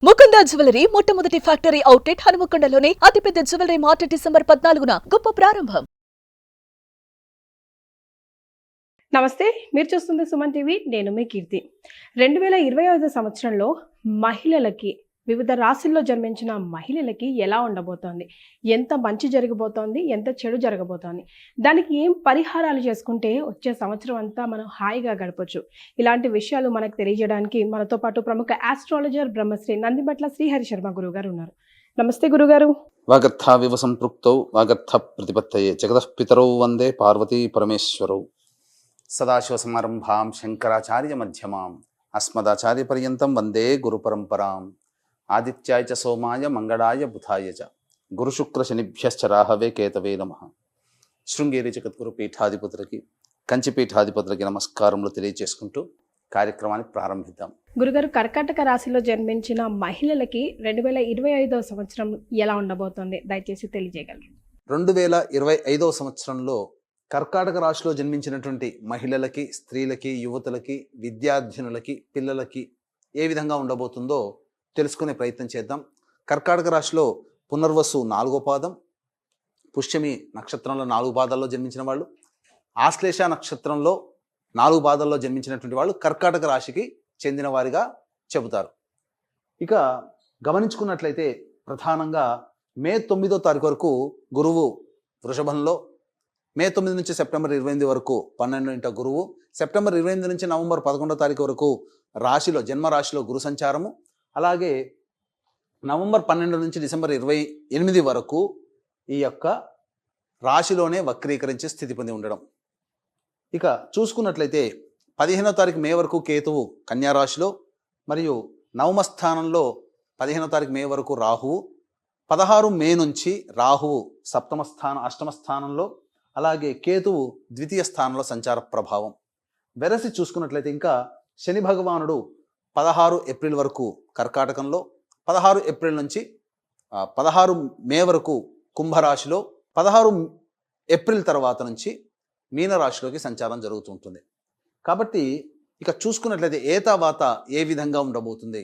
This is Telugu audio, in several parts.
ముకుంద జ్యువెలరీ మొట్టమొదటి ఫ్యాక్టరీ అవుట్లెట్ హనుమకొండలోనే అతిపెద్ద జ్యువెలరీ మార్ట్ డిసెంబర్ 14న గొప్ప ప్రారంభం. నమస్తే, మీరు చూస్తుంది సుమన్ టీవీ. నేను మీ కీర్తి. 2025 సంవత్సరంలో మహిళలకి, వివిధ రాశుల్లో జన్మించిన మహిళలకి ఎలా ఉండబోతోంది, ఎంత మంచి జరగబోతోంది, ఎంత చెడు జరగబోతోంది, దానికి ఏం పరిహారాలు చేసుకుంటే వచ్చే సంవత్సరం అంతా మనం హాయిగా గడపచ్చు, ఇలాంటి విషయాలు మనకు తెలియజేయడానికి మనతో పాటు ప్రముఖ ఆస్ట్రాలజర్ బ్రహ్మశ్రీ నందిబట్ల శ్రీహరి శర్మ గురుగారు ఉన్నారు. నమస్తే గురుగారు. వాగర్థావివ సంపృక్తౌ వాగర్థ ప్రతిపత్తయే జగతః పితరౌ వందే పార్వతీ పరమేశ్వరౌ. సదాశివసమారంభాం శంకరాచార్య మధ్యమాం అస్మదాచార్య పర్యంతం వందే గురు పరంపరాం. ఆదిత్యాయ చ సోమాయ మంగళాయ బుధాయ చ గురుశుక్ర శనిభ్యశ్చ రాహవే కేతవే నమః. శృంగేరి జగద్గురు పీఠాధిపతులకి, కంచి పీఠాధిపతులకి నమస్కారములు తెలియజేసుకుంటూ కార్యక్రమాన్ని ప్రారంభిద్దాం. గురుగారు, కర్కాటక రాశిలో జన్మించిన మహిళలకి 2025 సంవత్సరం ఎలా ఉండబోతోంది, దయచేసి తెలియజేయగలరు? 2025 సంవత్సరంలో కర్కాటక రాశిలో జన్మించినటువంటి మహిళలకి, స్త్రీలకి, యువతులకి, విద్యార్థినులకి, పిల్లలకి ఏ విధంగా ఉండబోతుందో తెలుసుకునే ప్రయత్నం చేద్దాం. కర్కాటక రాశిలో పునర్వసు 4వ పాదం, పుష్యమి నక్షత్రంలో 4 పాదాల్లో జన్మించిన వాళ్ళు, ఆశ్లేష నక్షత్రంలో 4 పాదాల్లో జన్మించినటువంటి వాళ్ళు కర్కాటక రాశికి చెందిన వారిగా చెబుతారు. ఇక గమనించుకున్నట్లయితే ప్రధానంగా మే 9వ తారీఖు వరకు గురువు వృషభంలో, మే 9 నుంచి సెప్టెంబర్ 28 వరకు 12వ ఇంట గురువు, సెప్టెంబర్ 28 నుంచి నవంబర్ 11వ తారీఖు వరకు రాశిలో, జన్మరాశిలో గురు సంచారము, అలాగే నవంబర్ 12 నుంచి డిసెంబర్ 28 వరకు ఈ యొక్క రాశిలోనే వక్రీకరించే స్థితి పొంది ఉండడం. ఇక చూసుకున్నట్లయితే 15వ తారీఖు మే వరకు కేతువు కన్యా రాశిలో, మరియు నవమ స్థానంలో 15వ తారీఖు మే వరకు రాహువు, 16 మే నుంచి రాహువు అష్టమ స్థానంలో, అలాగే కేతువు ద్వితీయ స్థానంలో సంచార ప్రభావం. వెరసి చూసుకున్నట్లయితే ఇంకా శని భగవానుడు 16 ఏప్రిల్ వరకు కర్కాటకంలో, 16 ఏప్రిల్ నుంచి 16 మే వరకు కుంభరాశిలో, 16 ఏప్రిల్ తర్వాత నుంచి మీనరాశిలోకి సంచారం జరుగుతుంటుంది. కాబట్టి ఇక చూసుకున్నట్లయితే ఏతావాత ఏ విధంగా ఉండబోతుంది,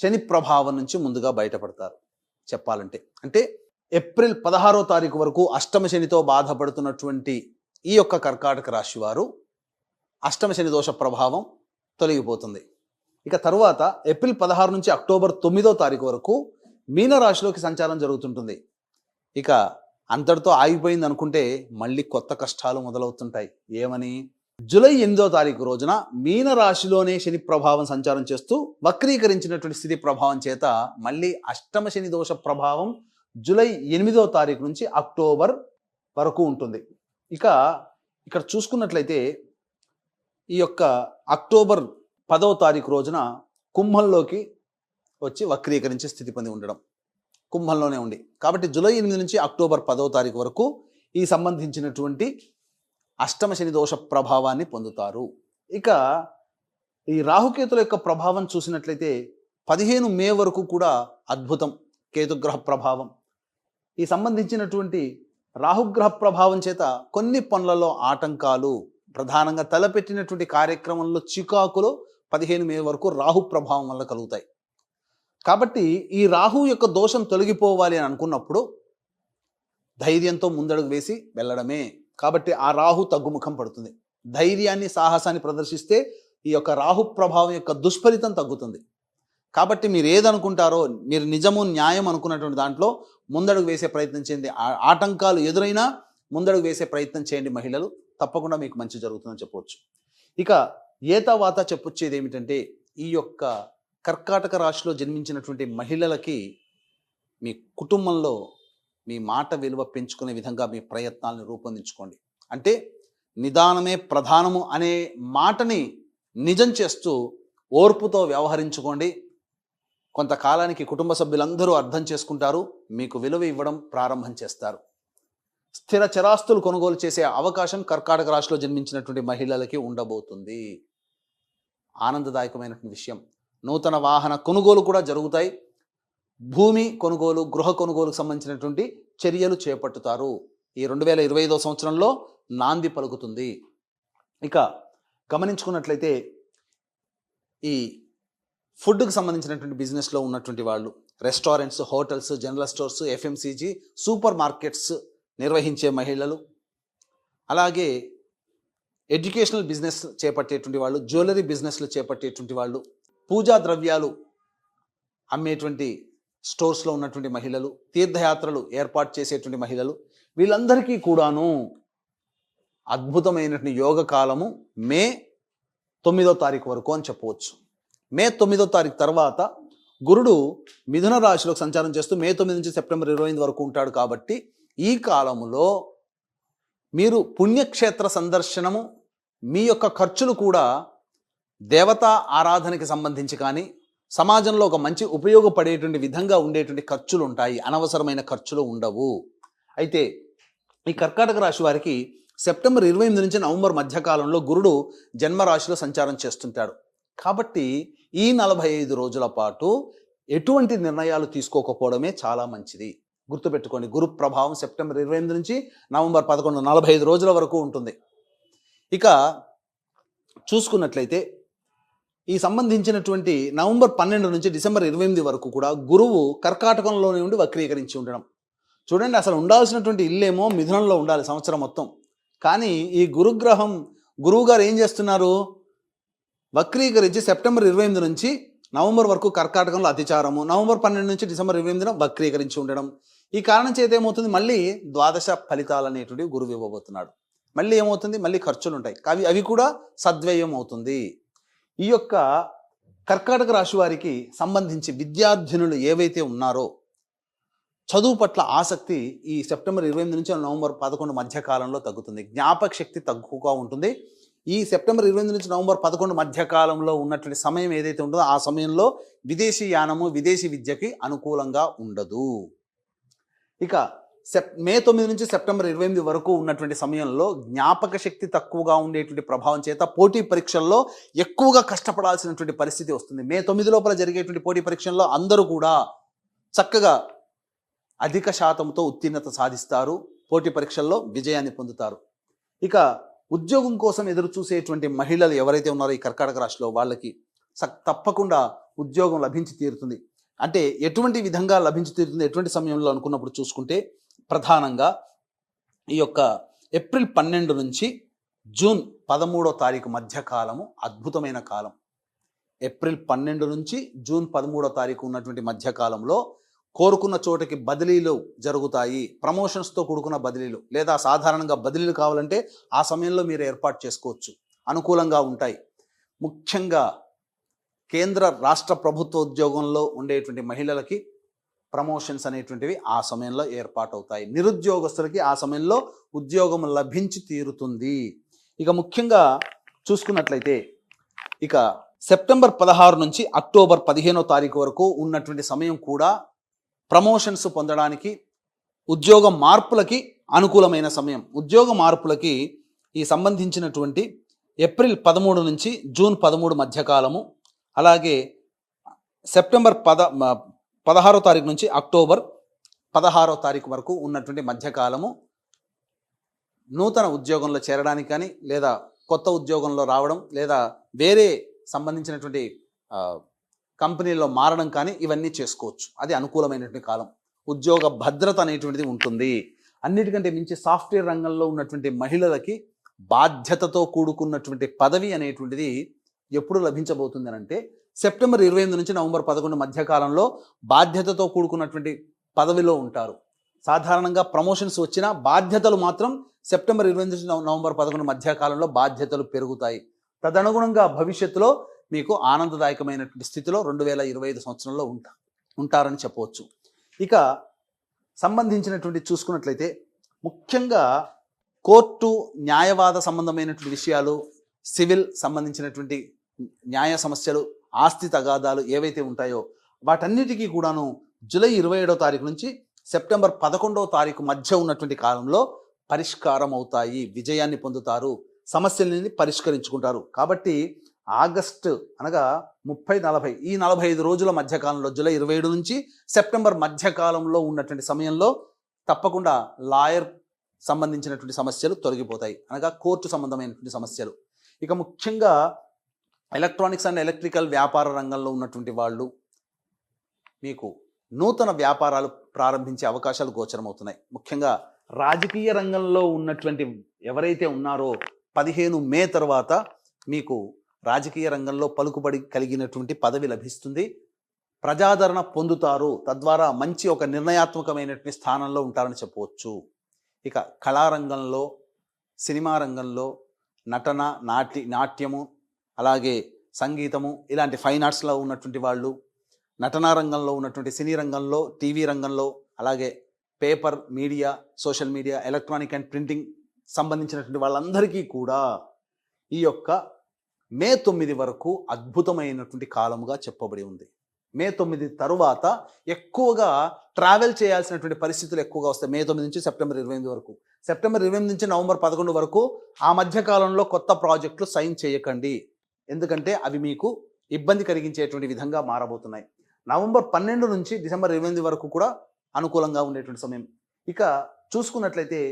శని ప్రభావం నుంచి ముందుగా బయటపడతారు చెప్పాలంటే. అంటే ఏప్రిల్ 16వ తారీఖు వరకు అష్టమ శనితో బాధపడుతున్నటువంటి ఈ యొక్క కర్కాటక రాశి వారు అష్టమ శని దోష ప్రభావం తొలగిపోతుంది. ఇక తరువాత ఏప్రిల్ 16 నుంచి అక్టోబర్ 9వ తారీఖు వరకు మీనరాశిలోకి సంచారం జరుగుతుంటుంది. ఇక అంతటితో ఆగిపోయింది అనుకుంటే మళ్ళీ కొత్త కష్టాలు మొదలవుతుంటాయి. ఏమని? జూలై 8వ తారీఖు రోజున మీనరాశిలోనే శని ప్రభావం సంచారం చేస్తూ వక్రీకరించినటువంటి స్థితి ప్రభావం చేత మళ్ళీ అష్టమ శని దోష ప్రభావం జూలై 8వ తారీఖు నుంచి అక్టోబర్ వరకు ఉంటుంది. ఇక ఇక్కడ చూసుకున్నట్లయితే ఈ యొక్క అక్టోబర్ 10వ తారీఖు రోజున కుంభంలోకి వచ్చి వక్రీకరించే స్థితి పొంది ఉండడం, కుంభంలోనే ఉండి. కాబట్టి జూలై 8 నుంచి అక్టోబర్ 10వ తారీఖు వరకు ఈ సంబంధించినటువంటి అష్టమ శని దోష ప్రభావాన్ని పొందుతారు. ఇక ఈ రాహుకేతుల యొక్క ప్రభావం చూసినట్లయితే 15 మే వరకు కూడా అద్భుతం, కేతుగ్రహ ప్రభావం. ఈ సంబంధించినటువంటి రాహుగ్రహ ప్రభావం చేత కొన్ని పనులలో ఆటంకాలు, ప్రధానంగా తలపెట్టినటువంటి కార్యక్రమంలో చికాకులు 15 మే వరకు రాహు ప్రభావం వల్ల కలుగుతాయి. కాబట్టి ఈ రాహు యొక్క దోషం తొలగిపోవాలి అని అనుకున్నప్పుడు ధైర్యంతో ముందడుగు వేసి వెళ్ళడమే. కాబట్టి ఆ రాహు తగ్గుముఖం పడుతుంది. ధైర్యాన్ని, సాహసాన్ని ప్రదర్శిస్తే ఈ యొక్క రాహు ప్రభావం యొక్క దుష్ఫలితం తగ్గుతుంది. కాబట్టి మీరు ఏదనుకుంటారో, మీరు నిజము న్యాయం అనుకున్నటువంటి దాంట్లో ముందడుగు వేసే ప్రయత్నం చేయండి. ఆటంకాలు ఎదురైనా ముందడుగు వేసే ప్రయత్నం చేయండి మహిళలు, తప్పకుండా మీకు మంచి జరుగుతుందని చెప్పవచ్చు. ఇక ఏతావాత చెప్పొచ్చేది ఏమిటంటే, ఈ యొక్క కర్కాటక రాశిలో జన్మించినటువంటి మహిళలకి మీ కుటుంబంలో మీ మాట విలువ పెంచుకునే విధంగా మీ ప్రయత్నాలను రూపొందించుకోండి. అంటే నిదానమే ప్రధానము అనే మాటని నిజం చేస్తూ ఓర్పుతో వ్యవహరించుకోండి. కొంతకాలానికి కుటుంబ సభ్యులందరూ అర్థం చేసుకుంటారు, మీకు విలువ ఇవ్వడం ప్రారంభం చేస్తారు. స్థిర చరాస్తులు కొనుగోలు చేసే అవకాశం కర్కాటక రాశిలో జన్మించినటువంటి మహిళలకి ఉండబోతుంది. ఆనందదాయకమైనటువంటి విషయం. నూతన వాహన కొనుగోలు కూడా జరుగుతాయి. భూమి కొనుగోలు, గృహ కొనుగోలుకు సంబంధించినటువంటి చర్యలు చేపట్టుతారు. ఈ 2025 సంవత్సరంలో నాంది పలుకుతుంది. ఇక గమనించుకున్నట్లయితే ఈ ఫుడ్కి సంబంధించినటువంటి బిజినెస్లో ఉన్నటువంటి వాళ్ళు, restaurants, hotels, general stores, FMCG, super markets నిర్వహించే మహిళలు, అలాగే ఎడ్యుకేషనల్ బిజినెస్ చేపట్టేటువంటి వాళ్ళు, జ్యువెలరీ బిజినెస్లు చేపట్టేటువంటి వాళ్ళు, పూజా ద్రవ్యాలు అమ్మేటువంటి స్టోర్స్లో ఉన్నటువంటి మహిళలు, తీర్థయాత్రలు ఏర్పాటు చేసేటువంటి మహిళలు, వీళ్ళందరికీ కూడాను అద్భుతమైనటువంటి యోగ కాలము మే 9వ తారీఖు వరకు అని చెప్పవచ్చు. మే 9వ తారీఖు తర్వాత గురుడు మిథున రాశిలోకి సంచారం చేస్తూ మే 9 నుంచి సెప్టెంబర్ 28 వరకు ఉంటాడు. కాబట్టి ఈ కాలములో మీరు పుణ్యక్షేత్ర సందర్శనము, మీ యొక్క ఖర్చులు కూడా దేవతా ఆరాధనకి సంబంధించి కానీ సమాజంలో ఒక మంచి ఉపయోగపడేటువంటి విధంగా ఉండేటువంటి ఖర్చులు ఉంటాయి, అనవసరమైన ఖర్చులు ఉండవు. అయితే ఈ కర్కాటక రాశి వారికి సెప్టెంబర్ 28 నుంచి నవంబర్ మధ్యకాలంలో గురుడు జన్మరాశిలో సంచారం చేస్తుంటాడు. కాబట్టి ఈ 45 రోజుల పాటు ఎటువంటి నిర్ణయాలు తీసుకోకపోవడమే చాలా మంచిది. గుర్తుపెట్టుకోండి, గురు ప్రభావం సెప్టెంబర్ 28 నుంచి నవంబర్ 11, 45 రోజుల వరకు ఉంటుంది. ఇక చూసుకున్నట్లయితే ఈ సంబంధించినటువంటి నవంబర్ 12 నుంచి డిసెంబర్ 28 వరకు కూడా గురువు కర్కాటకంలోనే ఉండి వక్రీకరించి ఉండడం. చూడండి, అసలు ఉండాల్సినటువంటి ఇల్లేమో మిథునంలో ఉండాలి సంవత్సరం మొత్తం. కానీ ఈ గురువు గారు ఏం చేస్తున్నారు? వక్రీకరించి సెప్టెంబర్ 28 నుంచి నవంబర్ వరకు కర్కాటకంలో అతిచారము, నవంబర్ 12 నుంచి డిసెంబర్ 28 వక్రీకరించి ఉండడం. ఈ కారణం చేత ఏమవుతుంది? మళ్ళీ ద్వాదశ ఫలితాలు అనేటువంటివి గురువు ఇవ్వబోతున్నాడు. మళ్ళీ ఏమవుతుంది? మళ్ళీ ఖర్చులు ఉంటాయి, అవి కూడా సద్వ్యయం అవుతుంది. ఈ యొక్క కర్కాటక రాశి వారికి సంబంధించి విద్యార్థినులు ఏవైతే ఉన్నారో చదువు పట్ల ఆసక్తి ఈ సెప్టెంబర్ 28 నుంచి నవంబర్ 11 మధ్య కాలంలో తగ్గుతుంది. జ్ఞాపక శక్తి తక్కువగా ఉంటుంది. ఈ సెప్టెంబర్ 28 నుంచి నవంబర్ 11 మధ్య కాలంలో ఉన్నటువంటి సమయం ఏదైతే ఉంటుందో ఆ సమయంలో విదేశీ యానము, విదేశీ విద్యకి అనుకూలంగా ఉండదు. ఇక మే 9 నుంచి సెప్టెంబర్ 28 వరకు ఉన్నటువంటి సమయంలో జ్ఞాపక శక్తి తక్కువగా ఉండేటువంటి ప్రభావం చేత పోటీ పరీక్షల్లో ఎక్కువగా కష్టపడాల్సినటువంటి పరిస్థితి వస్తుంది. మే 9 లోపల జరిగేటువంటి పోటీ పరీక్షల్లో అందరూ కూడా చక్కగా అధిక శాతంతో ఉత్తీర్ణత సాధిస్తారు, పోటీ పరీక్షల్లో విజయాన్ని పొందుతారు. ఇక ఉద్యోగం కోసం ఎదురు చూసేటువంటి మహిళలు ఎవరైతే ఉన్నారో ఈ కర్కాటక రాశిలో వాళ్ళకి తప్పకుండా ఉద్యోగం లభించి తీరుతుంది. అంటే ఎటువంటి విధంగా లభించి తీరుతుంది, ఎటువంటి సమయంలో అనుకున్నప్పుడు చూసుకుంటే ప్రధానంగా ఈ యొక్క ఏప్రిల్ 12 నుంచి జూన్ 13వ తారీఖు మధ్య కాలము అద్భుతమైన కాలం. ఏప్రిల్ 12 నుంచి జూన్ 13వ తారీఖు ఉన్నటువంటి మధ్యకాలంలో కోరుకున్న చోటకి బదిలీలు జరుగుతాయి. ప్రమోషన్స్తో కూడుకున్న బదిలీలు, లేదా సాధారణంగా బదిలీలు కావాలంటే ఆ సమయంలో మీరు ఏర్పాటు చేసుకోవచ్చు, అనుకూలంగా ఉంటాయి. ముఖ్యంగా కేంద్ర రాష్ట్ర ప్రభుత్వ ఉద్యోగంలో ఉండేటువంటి మహిళలకి ప్రమోషన్స్ అనేటువంటివి ఆ సమయంలో ఏర్పాటు అవుతాయి. నిరుద్యోగస్తులకి ఆ సమయంలో ఉద్యోగం లభించి తీరుతుంది. ఇక ముఖ్యంగా చూసుకున్నట్లయితే ఇక సెప్టెంబర్ 16 నుంచి అక్టోబర్ 15వ తారీఖు వరకు ఉన్నటువంటి సమయం కూడా ప్రమోషన్స్ పొందడానికి, ఉద్యోగ మార్పులకి అనుకూలమైన సమయం. ఉద్యోగ మార్పులకి ఈ సంబంధించినటువంటి ఏప్రిల్ 13 నుంచి జూన్ 13 మధ్యకాలము, అలాగే సెప్టెంబర్ 16వ తారీఖు నుంచి అక్టోబర్ 16వ తారీఖు వరకు ఉన్నటువంటి మధ్యకాలము నూతన ఉద్యోగంలో చేరడానికి కానీ, లేదా కొత్త ఉద్యోగంలో రావడం, లేదా వేరే సంబంధించినటువంటి కంపెనీలో మారడం కానీ ఇవన్నీ చేసుకోవచ్చు. అది అనుకూలమైనటువంటి కాలం. ఉద్యోగ భద్రత అనేటువంటిది ఉంటుంది. అన్నిటికంటే మించి సాఫ్ట్వేర్ రంగంలో ఉన్నటువంటి మహిళలకి బాధ్యతతో కూడుకున్నటువంటి పదవి అనేటువంటిది ఎప్పుడు లభించబోతుంది అంటే సెప్టెంబర్ 28 నుంచి నవంబర్ 11 మధ్యకాలంలో బాధ్యతతో కూడుకున్నటువంటి పదవిలో ఉంటారు. సాధారణంగా ప్రమోషన్స్ వచ్చినా బాధ్యతలు మాత్రం సెప్టెంబర్ 28 నుంచి నవంబర్ 11 మధ్యకాలంలో బాధ్యతలు పెరుగుతాయి. తదనుగుణంగా భవిష్యత్తులో మీకు ఆనందదాయకమైనటువంటి స్థితిలో 2025 సంవత్సరంలో ఉంటారని చెప్పవచ్చు. ఇక సంబంధించినటువంటి చూసుకున్నట్లయితే ముఖ్యంగా కోర్టు, న్యాయవాద సంబంధమైనటువంటి విషయాలు, సివిల్ సంబంధించినటువంటి న్యాయ సమస్యలు, ఆస్తి తగాదాలు ఏవైతే ఉంటాయో వాటన్నిటికీ కూడాను జూలై 27వ తారీఖు నుంచి సెప్టెంబర్ 11వ తారీఖు మధ్య ఉన్నటువంటి కాలంలో పరిష్కారం అవుతాయి, విజయాన్ని పొందుతారు, సమస్యలని పరిష్కరించుకుంటారు. కాబట్టి ఆగస్టు అనగా 30-40 ఈ 45 రోజుల మధ్యకాలంలో జూలై 27 నుంచి సెప్టెంబర్ మధ్యకాలంలో ఉన్నటువంటి సమయంలో తప్పకుండా లాయర్ సంబంధించినటువంటి సమస్యలు తొలగిపోతాయి, అనగా కోర్టు సంబంధమైనటువంటి సమస్యలు. ఇక ముఖ్యంగా ఎలక్ట్రానిక్స్ అండ్ ఎలక్ట్రికల్ వ్యాపార రంగంలో ఉన్నటువంటి వాళ్ళు మీకు నూతన వ్యాపారాలు ప్రారంభించే అవకాశాలు గోచరమవుతున్నాయి. ముఖ్యంగా రాజకీయ రంగంలో ఉన్నటువంటి ఎవరైతే ఉన్నారో 15 మే తర్వాత మీకు రాజకీయ రంగంలో పలుకుబడి కలిగినటువంటి పదవి లభిస్తుంది, ప్రజాదరణ పొందుతారు, తద్వారా మంచి ఒక నిర్ణయాత్మకమైనటువంటి స్థానంలో ఉంటారని చెప్పవచ్చు. ఇక కళారంగంలో, సినిమా రంగంలో, నటన, నాట్యము, అలాగే సంగీతము, ఇలాంటి ఫైన్ ఆర్ట్స్లో ఉన్నటువంటి వాళ్ళు, నటనా రంగంలో ఉన్నటువంటి సినీ రంగంలో, టీవీ రంగంలో, అలాగే paper media, social media, electronic and printing సంబంధించినటువంటి వాళ్ళందరికీ కూడా ఈ యొక్క మే 9 వరకు అద్భుతమైనటువంటి కాలముగా చెప్పబడి ఉంది. మే 9 తరువాత ఎక్కువగా ట్రావెల్ చేయాల్సినటువంటి పరిస్థితులు ఎక్కువగా వస్తాయి. మే 9 నుంచి సెప్టెంబర్ 28 వరకు, సెప్టెంబర్ 28 నుంచి నవంబర్ 11 వరకు ఆ మధ్య కాలంలో కొత్త ప్రాజెక్టులు సైన్ చేయకండి, ఎందుకంటే అవి మీకు ఇబ్బంది కలిగించేటువంటి విధంగా మారబోతున్నాయి. నవంబర్ 12 నుంచి డిసెంబర్ 28 వరకు కూడా అనుకూలంగా ఉండేటువంటి సమయం. ఇక చూసుకున్నట్లయితే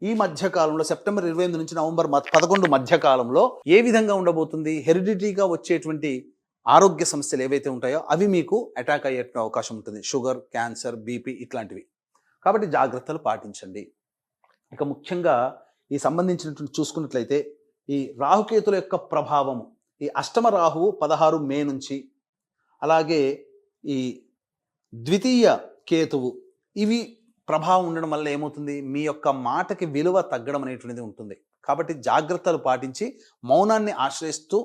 ఈ మధ్య కాలంలో సెప్టెంబర్ 28 నుంచి నవంబర్ 11 మధ్య కాలంలో ఏ విధంగా ఉండబోతుంది? హెరిడిటీగా వచ్చేటువంటి ఆరోగ్య సమస్యలు ఏవైతే ఉంటాయో అవి మీకు అటాక్ అయ్యే అవకాశం ఉంటుంది. షుగర్, క్యాన్సర్, బీపీ ఇట్లాంటివి. కాబట్టి జాగ్రత్తలు పాటించండి. ఇక ముఖ్యంగా ఈ సంబంధించినటువంటి చూసుకున్నట్లయితే ఈ రాహుకేతుల యొక్క ప్రభావము, ఈ అష్టమ రాహువు 16 మే నుంచి, అలాగే ఈ ద్వితీయ కేతువు, ఇవి ప్రభావం ఉండడం వల్ల ఏమవుతుంది? మీ యొక్క మాటకి విలువ తగ్గడం అనేటువంటిది ఉంటుంది. కాబట్టి జాగ్రత్తలు పాటించి మౌనాన్ని ఆశ్రయిస్తూ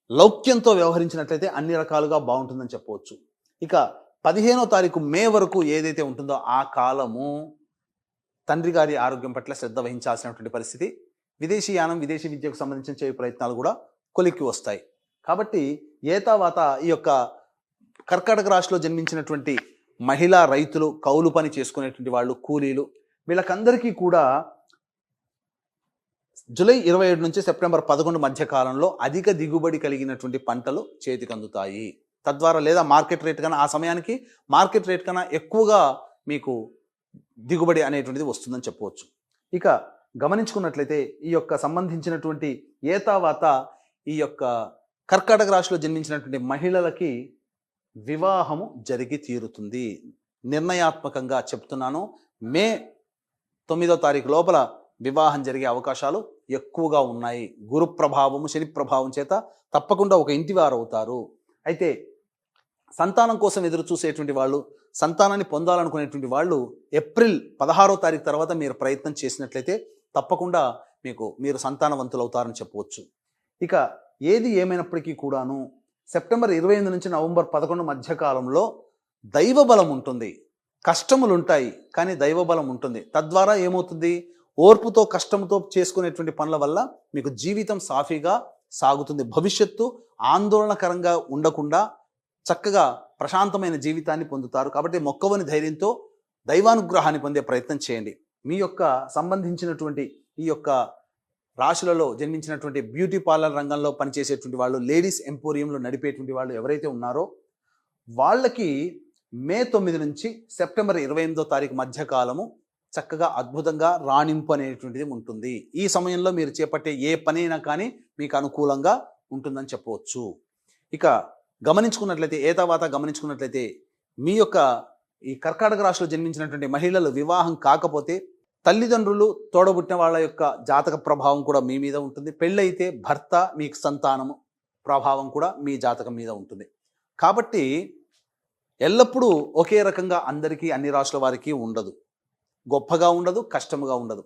లౌక్యంతో వ్యవహరించినట్లయితే అన్ని రకాలుగా బాగుంటుందని చెప్పవచ్చు. ఇక 15వ తారీఖు మే వరకు ఏదైతే ఉంటుందో ఆ కాలము తండ్రి గారి ఆరోగ్యం పట్ల శ్రద్ధ వహించాల్సినటువంటి పరిస్థితి. విదేశీయానం, విదేశీ విద్యకు సంబంధించిన చేయ ప్రయత్నాలు కూడా కొలిక్కి వస్తాయి. కాబట్టి ఏతావాత ఈ యొక్క కర్కాటక రాశిలో జన్మించినటువంటి మహిళా రైతులు, కౌలు పని చేసుకునేటువంటి వాళ్ళు, కూలీలు, వీళ్ళకందరికీ కూడా జూలై 27 నుంచి సెప్టెంబర్ 11 మధ్య కాలంలో అధిక దిగుబడి కలిగినటువంటి పంటలు చేతికి అందుతాయి. తద్వారా లేదా మార్కెట్ రేట్ కన్నా, ఆ సమయానికి మార్కెట్ రేట్ కన్నా ఎక్కువగా మీకు దిగుబడి అనేటువంటిది వస్తుందని చెప్పవచ్చు. ఇక గమనించుకున్నట్లయితే ఈ యొక్క సంబంధించినటువంటి ఏతావాత ఈ యొక్క కర్కాటక రాశిలో జన్మించినటువంటి మహిళలకి వివాహము జరిగి తీరుతుంది. నిర్ణయాత్మకంగా చెప్తున్నాను, మే 9వ తారీఖు లోపల వివాహం జరిగే అవకాశాలు ఎక్కువగా ఉన్నాయి. గురు ప్రభావము, శని ప్రభావం చేత తప్పకుండా ఒక ఇంటి వారు అవుతారు. అయితే సంతానం కోసం ఎదురు చూసేటువంటి వాళ్ళు, సంతానాన్ని పొందాలనుకునేటువంటి వాళ్ళు ఏప్రిల్ 16వ తారీఖు తర్వాత మీరు ప్రయత్నం చేసినట్లయితే తప్పకుండా మీరు సంతానవంతులు అవుతారని చెప్పవచ్చు. ఇక ఏది ఏమైనప్పటికీ కూడాను సెప్టెంబర్ 28 నుంచి నవంబర్ 11 మధ్య కాలంలో దైవబలం ఉంటుంది. కష్టములు ఉంటాయి కానీ దైవబలం ఉంటుంది. తద్వారా ఏమవుతుంది? ఓర్పుతో, కష్టంతో చేసుకునేటువంటి పనుల వల్ల మీకు జీవితం సాఫీగా సాగుతుంది. భవిష్యత్తు ఆందోళనకరంగా ఉండకుండా చక్కగా ప్రశాంతమైన జీవితాన్ని పొందుతారు. కాబట్టి మొక్కవని ధైర్యంతో దైవానుగ్రహాన్ని పొందే ప్రయత్నం చేయండి. మీ యొక్క సంబంధించినటువంటి ఈ యొక్క రాశులలో జన్మించినటువంటి బ్యూటీ పార్లర్ రంగంలో పనిచేసేటువంటి వాళ్ళు, లేడీస్ ఎంపోరియంలో నడిపేటువంటి వాళ్ళు ఎవరైతే ఉన్నారో వాళ్ళకి మే 9 నుంచి సెప్టెంబర్ 28వ తారీఖు మధ్య కాలము చక్కగా అద్భుతంగా రాణింపు అనేటువంటిది ఉంటుంది. ఈ సమయంలో మీరు చేపట్టే ఏ పనైనా కానీ మీకు అనుకూలంగా ఉంటుందని చెప్పవచ్చు. ఇక గమనించుకున్నట్లయితే ఏతావాత గమనించుకున్నట్లయితే మీ యొక్క ఈ కర్కాటక రాశిలో జన్మించినటువంటి మహిళలు వివాహం కాకపోతే తల్లిదండ్రులు, తోడబుట్టిన వాళ్ళ యొక్క జాతక ప్రభావం కూడా మీ మీద ఉంటుంది. పెళ్ళైతే భర్త, మీకు సంతానము ప్రభావం కూడా మీ జాతకం మీద ఉంటుంది. కాబట్టి ఎల్లప్పుడూ ఒకే రకంగా అందరికీ, అన్ని రాశుల వారికి ఉండదు. గొప్పగా ఉండదు, కష్టముగా ఉండదు.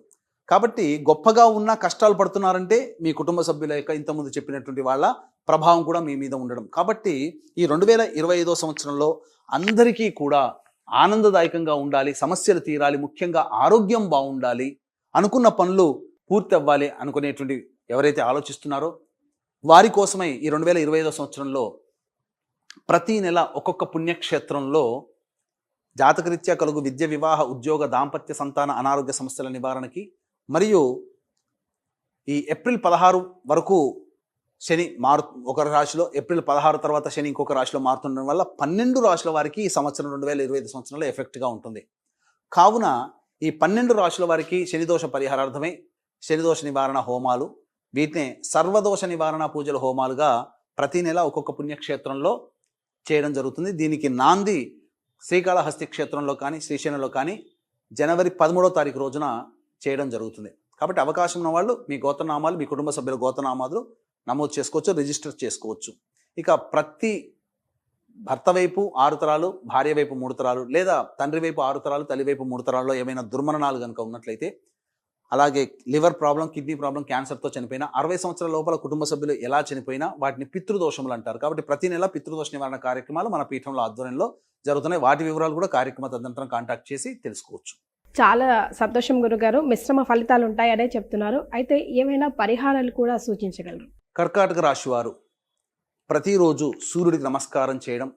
కాబట్టి గొప్పగా ఉన్న కష్టాలు పడుతున్నారంటే మీ కుటుంబ సభ్యుల యొక్క ఇంతకుముందు చెప్పినటువంటి వాళ్ళ ప్రభావం కూడా మీ మీద ఉండడం. కాబట్టి ఈ 2025వ సంవత్సరంలో అందరికీ కూడా ఆనందదాయకంగా ఉండాలి, సమస్యలు తీరాలి, ముఖ్యంగా ఆరోగ్యం బాగుండాలి, అనుకున్న పనులు పూర్తి అవ్వాలి అనుకునేటువంటి ఎవరైతే ఆలోచిస్తున్నారో వారి కోసమై ఈ 2025వ సంవత్సరంలో ప్రతి నెల ఒక్కొక్క పుణ్యక్షేత్రంలో జాతకరీత్యా కలుగు విద్య, వివాహ, ఉద్యోగ, దాంపత్య, సంతాన, అనారోగ్య సమస్యల నివారణకి, మరియు ఈ ఏప్రిల్ 16 వరకు శని ఒక రాశిలో, ఏప్రిల్ 16 తర్వాత శని ఇంకొక రాశిలో మారుతుండడం వల్ల 12 రాశుల వారికి ఈ సంవత్సరం 2025 సంవత్సరంలో ఎఫెక్ట్గా ఉంటుంది. కావున ఈ 12 రాశుల వారికి శనిదోష పరిహారార్థమై శనిదోష నివారణ హోమాలు, వీటినే సర్వదోష నివారణ పూజల హోమాలుగా ప్రతి నెల ఒక్కొక్క పుణ్యక్షేత్రంలో చేయడం జరుగుతుంది. దీనికి నాంది శ్రీకాళహస్తి క్షేత్రంలో కానీ శ్రీశైలంలో కానీ జనవరి 13వ తారీఖు రోజున చేయడం జరుగుతుంది. కాబట్టి అవకాశం ఉన్న వాళ్ళు మీ గోత్రనామాలు, మీ కుటుంబ సభ్యుల గోత్రనామాలు నమోదు చేసుకోవచ్చు, రిజిస్టర్ చేసుకోవచ్చు. ఇక ప్రతి భర్త వైపు 6 తరాలు, భార్య వైపు 3 తరాలు, లేదా తండ్రి వైపు 6 తరాలు, తల్లి వైపు 3 తరాల్లో ఏమైనా దుర్మరణాలు కనుక ఉన్నట్లయితే, అలాగే లివర్ ప్రాబ్లం, కిడ్నీ ప్రాబ్లం, క్యాన్సర్తో చనిపోయినా, 60 సంవత్సరాల లోపల కుటుంబ సభ్యులు ఎలా చనిపోయినా వాటిని పితృదోషములు అంటారు. కాబట్టి ప్రతి నెల పితృదోష నివారణ కార్యక్రమాలు మన పీఠంలో ఆధ్వర్యంలో జరుగుతున్నాయి. వాటి వివరాలు కూడా కార్యక్రమ తదనంతరం కాంటాక్ట్ చేసి తెలుసుకోవచ్చు. చాలా సంతోషం గురుగారు. మిశ్రమ ఫలితాలు ఉంటాయనే చెప్తున్నారు. అయితే ఏమైనా పరిహారాలు కూడా సూచించగలరు? కర్కాటక రాశి వారు ప్రతిరోజు సూర్యుడికి నమస్కారం చేయడం,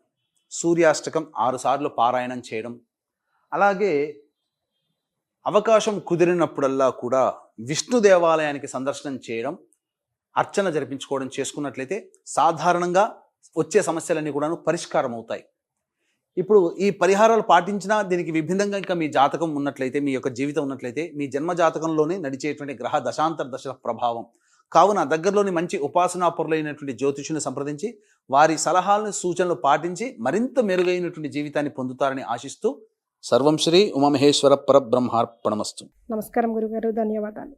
సూర్యాష్టకం 6 సార్లు పారాయణం చేయడం, అలాగే అవకాశం కుదిరినప్పుడల్లా కూడా విష్ణు దేవాలయానికి సందర్శనం చేయడం, అర్చన జరిపించుకోవడం చేసుకున్నట్లయితే సాధారణంగా వచ్చే సమస్యలన్నీ కూడా పరిష్కారం అవుతాయి. ఇప్పుడు ఈ పరిహారాలు పాటించినా దీనికి విభిన్నంగా ఇంకా మీ జాతకం ఉన్నట్లయితే, మీ యొక్క జీవితం ఉన్నట్లయితే, మీ జన్మ జాతకంలోనే నడిచేటువంటి గ్రహ దశాంతర దశల ప్రభావం కావున దగ్గరలోని మంచి ఉపాసనాపరులైనటువంటి జ్యోతిషుని సంప్రదించి వారి సలహాలను, సూచనలు పాటించి మరింత మెరుగైనటువంటి జీవితాన్ని పొందుతారని ఆశిస్తూ సర్వం శ్రీ ఉమామహేశ్వర పరబ్రహ్మార్పణమస్తు. నమస్కారం గురుగారు, ధన్యవాదాలు.